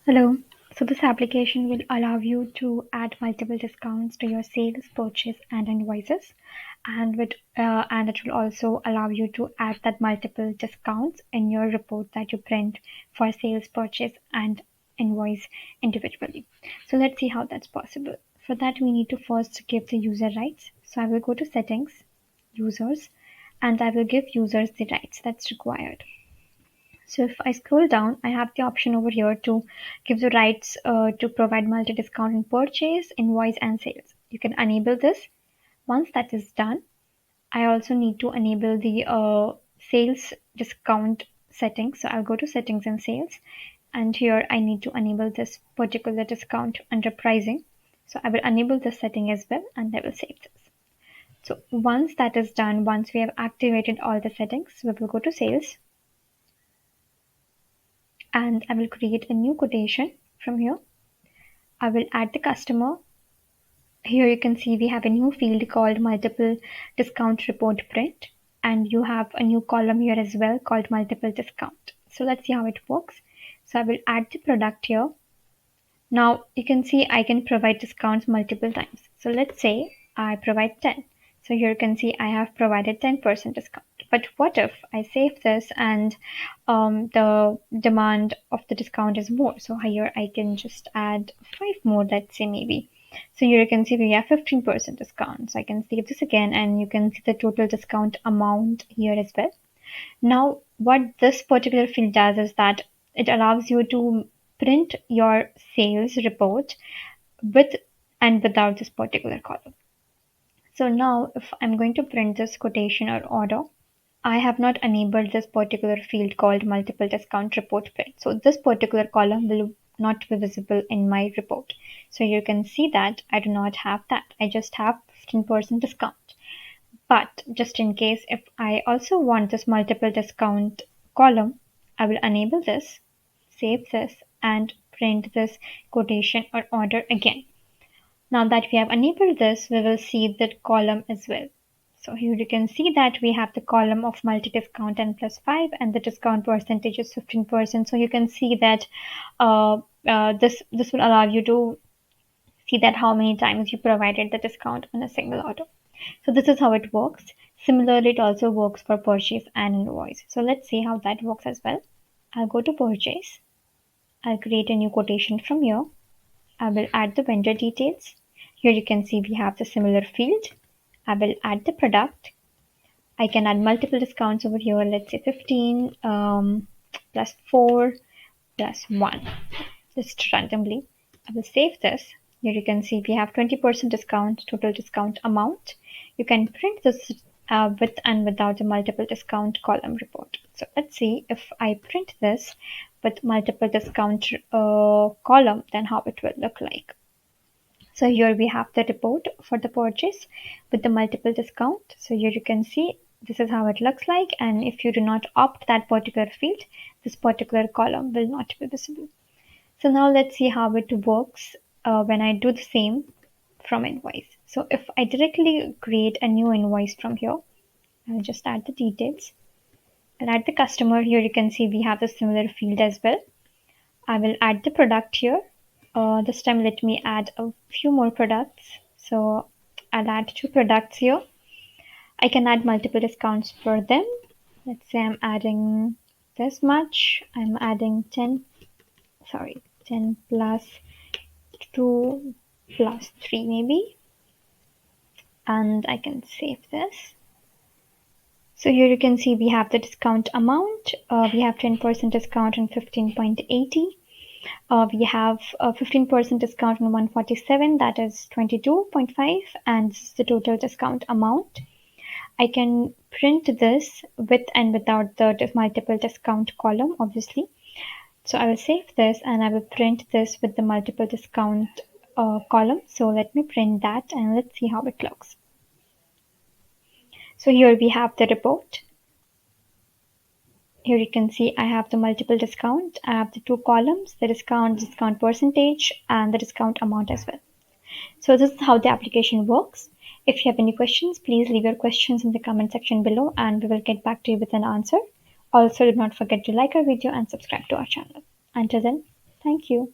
Hello. So this application will allow you to add multiple discounts to your sales, purchase, and invoices, and it will also allow you to add that multiple discounts in your report that you print for sales, purchase, and invoice individually. So let's see how that's possible. For that, we need to first give the user rights. So I will go to settings, users, and I will give users the rights that's required. So if I scroll down, I have the option over here to give the rights to provide multi-discount in purchase, invoice, and sales. You can enable this. Once that is done, I also need to enable the sales discount settings. So I'll go to settings and sales, and here I need to enable this particular discount under pricing. So I will enable this setting as well, and I will save this. So once that is done, once we have activated all the settings, we will go to sales, and I will create a new quotation from here. I will add the customer. Here you can see we have a new field called multiple discount report print, and you have a new column here as well called multiple discount. So let's see how it works. So I will add the product here. Now you can see I can provide discounts multiple times. So let's say I provide 10. So here you can see I have provided 10% discount. But what if I save this and the demand of the discount is more? So here I can just add 5 more, let's say maybe. So here you can see we have 15% discount. So I can save this again, and you can see the total discount amount here as well. Now, what this particular field does is that it allows you to print your sales report with and without this particular column. So now if I'm going to print this quotation or order, I have not enabled this particular field called multiple discount report print. So this particular column will not be visible in my report. So you can see that I do not have that. I just have 15% discount. But just in case, if I also want this multiple discount column, I will enable this, save this, and print this quotation or order again. Now that we have enabled this, we will see that column as well. So here you can see that we have the column of multi-discount and plus 5, and the discount percentage is 15%. So you can see that this will allow you to see that how many times you provided the discount on a single order. So this is how it works. Similarly, it also works for purchase and invoice. So let's see how that works as well. I'll go to purchase. I'll create a new quotation from here. I will add the vendor details. Here you can see we have the similar field. I will add the product. I can add multiple discounts over here. Let's say 15 plus 4 plus 1. Just randomly. I will save this. Here you can see we have 20% discount, total discount amount. You can print this with and without the multiple discount column report. So let's see if I print this with multiple discount column, then how it will look like. So here we have the report for the purchase with the multiple discount. So here you can see this is how it looks like, and if you do not opt that particular field, this particular column will not be visible. So now let's see how it works when I do the same from invoice. So if I directly create a new invoice from here, I'll just add the details. I'll add the customer. Here you can see we have the similar field as well. I will add the product here. This time let me add a few more products. So I'll add 2 products here. I can add multiple discounts for them. Let's say I'm adding this much. I'm adding 10 plus 2 plus 3 maybe, and I can save this. So here you can see we have the discount amount. We have 10% discount on 15.80. We have a 15% discount on 147, that is 22.5, and this is the total discount amount. I can print this with and without the multiple discount column, obviously. So I will save this and I will print this with the multiple discount column. So let me print that and let's see how it looks. So here we have the report. Here you can see I have the multiple discount. I have the 2 columns, the discount percentage, and the discount amount as well. So this is how the application works. If you have any questions, please leave your questions in the comment section below and we will get back to you with an answer. Also, do not forget to like our video and subscribe to our channel. Until then, thank you.